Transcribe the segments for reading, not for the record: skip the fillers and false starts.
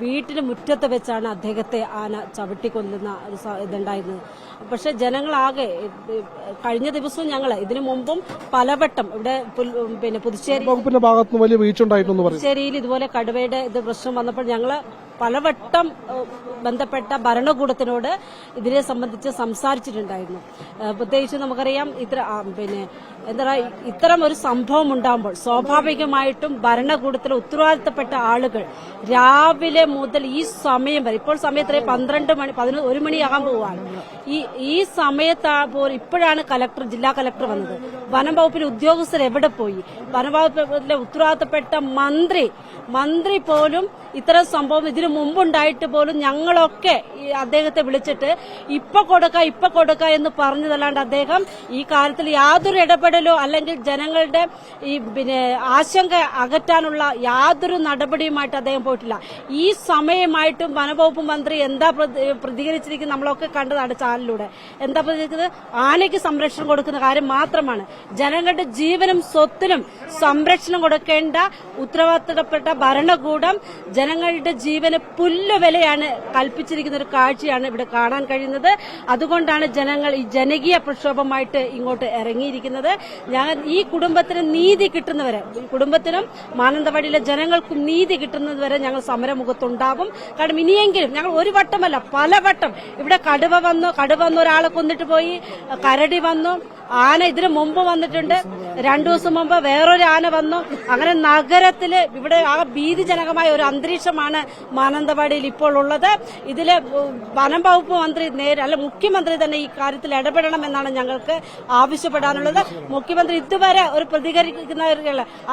വീട്ടിന് മുറ്റത്ത് വെച്ചാണ് അദ്ദേഹത്തെ ആന ചവിട്ടിക്കൊല്ലുന്ന ഒരു ഇതുണ്ടായിരുന്നത്. പക്ഷെ ജനങ്ങളാകെ കഴിഞ്ഞ ദിവസവും ഞങ്ങള് ഇതിനു മുമ്പും പലവട്ടം ഇവിടെ പിന്നെ പുതുച്ചേരി ഭാഗത്ത് വലിയ വീഴ്ച ഉണ്ടായിരുന്നു. പുതുച്ചേരിയിൽ ഇതുപോലെ കടുവയുടെ ഇത് പ്രശ്നം വന്നപ്പോൾ ഞങ്ങള് പലവട്ടം ബന്ധപ്പെട്ട ഭരണകൂടത്തിനോട് ഇതിനെ സംബന്ധിച്ച് സംസാരിച്ചിട്ടുണ്ടായിരുന്നു. പ്രത്യേകിച്ച് നമുക്കറിയാം ഇത്തരം ഒരു സംഭവം ഉണ്ടാകുമ്പോൾ സ്വാഭാവികമായിട്ടും ഭരണകൂടത്തിലെ ഉത്തരവാദിത്തപ്പെട്ട ആളുകൾ രാവിലെ മുതൽ ഈ സമയം വരെ, ഇപ്പോൾ സമയത്ത് 12 മണി 1 മണിയാകാൻ പോവുകയാണ്. ഈ സമയത്ത് ഇപ്പോഴാണ് ജില്ലാ കളക്ടർ വന്നത്. വനം വകുപ്പിലെ ഉദ്യോഗസ്ഥർ എവിടെ പോയി? വനംവകുപ്പിലെ ഉത്തരവാദിത്തപ്പെട്ട മന്ത്രി പോലും ഇത്തരം സംഭവം ഇതിനു മുമ്പുണ്ടായിട്ട് പോലും ഞങ്ങളൊക്കെ അദ്ദേഹത്തെ വിളിച്ചിട്ട് ഇപ്പൊ കൊടുക്ക എന്ന് പറഞ്ഞതല്ലാണ്ട് അദ്ദേഹം ഈ കാര്യത്തിൽ യാതൊരു ഇടപെടലോ അല്ലെങ്കിൽ ജനങ്ങളുടെ ആശങ്ക അകറ്റാനുള്ള യാതൊരു നടപടിയുമായിട്ട് അദ്ദേഹം പോയിട്ടില്ല. ഈ സമയമായിട്ടും വനംവകുപ്പ് മന്ത്രി എന്താ പ്രതികരിച്ചിരിക്കുന്നത് നമ്മളൊക്കെ കണ്ടതാണ് ചാനലിലൂടെ. എന്താ പ്രതികരിക്കുന്നത്? ആനയ്ക്ക് സംരക്ഷണം കൊടുക്കുന്ന കാര്യം മാത്രമാണ്. ജനങ്ങളുടെ ജീവനും സ്വത്തിനും സംരക്ഷണം കൊടുക്കേണ്ട ഉത്തരവാദിത്തപ്പെട്ട ഭരണകൂടം ജനങ്ങളുടെ ജീവന് പുല്ലുവിലയാണ് കൽപ്പിച്ചിരിക്കുന്ന ഒരു കാഴ്ചയാണ് ഇവിടെ കാണാൻ കഴിയുന്നത്. അതുകൊണ്ടാണ് ജനങ്ങൾ ഈ ജനകീയ പ്രക്ഷോഭമായിട്ട് ഇങ്ങോട്ട് ഇറങ്ങിയിരിക്കുന്നത്. ഈ കുടുംബത്തിന് നീതി കിട്ടുന്നവരെ, കുടുംബത്തിനും മാനന്തവാടിയിലെ ജനങ്ങൾക്കും നീതി കിട്ടുന്നതുവരെ ഞങ്ങൾ സമരമുഖത്തുണ്ടാകും. കാരണം ഇനിയെങ്കിലും ഞങ്ങൾ ഒരു വട്ടമല്ല പലവട്ടം ഇവിടെ കടുവ വന്നു ഒരാളെ കൊന്നിട്ട് പോയി, കരടി വന്നു, ആന ഇതിനു മുമ്പ് വന്നിട്ടുണ്ട്, 2 ദിവസം മുമ്പ് വേറൊരു ആന വന്നു. അങ്ങനെ നഗരത്തില് ഇവിടെ ആ ഭീതിജനകമായ ഒരു അന്തരീക്ഷമാണ് മാനന്തവാടിയിൽ ഇപ്പോൾ ഉള്ളത്. ഇതില് വനം വകുപ്പ് മന്ത്രി മുഖ്യമന്ത്രി തന്നെ ഈ കാര്യത്തിൽ ഇടപെടണമെന്നാണ് ഞങ്ങൾക്ക് ആവശ്യപ്പെടാനുള്ളത്. മുഖ്യമന്ത്രി ഇതുവരെ ഒരു പ്രതികരിക്കുന്ന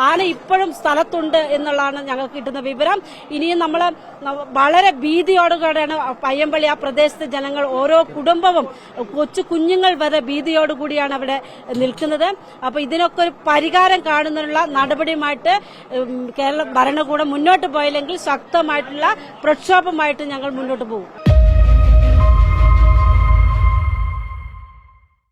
ആന ഇപ്പോഴും സ്ഥലത്തുണ്ട് എന്നുള്ളതാണ് ഞങ്ങൾക്ക് കിട്ടുന്ന വിവരം. ഇനിയും നമ്മൾ വളരെ ഭീതിയോടുകൂടെയാണ് പയ്യമ്പള്ളി ആ പ്രദേശത്തെ ജനങ്ങൾ, ഓരോ കുടുംബവും കൊച്ചു കുഞ്ഞുങ്ങൾ വരെ ഭീതിയോടുകൂടിയാണ് അവിടെ നിൽക്കുന്നത്. അപ്പൊ ഇതിനൊക്കെ ഒരു പരിഹാരം കാണുന്നതിനുള്ള നടപടിയുമായിട്ട് കേരള ഭരണകൂടം മുന്നോട്ട് പോയില്ലെങ്കിൽ ശക്തമായിട്ടുള്ള പ്രക്ഷോഭമായിട്ട് ഞങ്ങൾ മുന്നോട്ട് പോകും.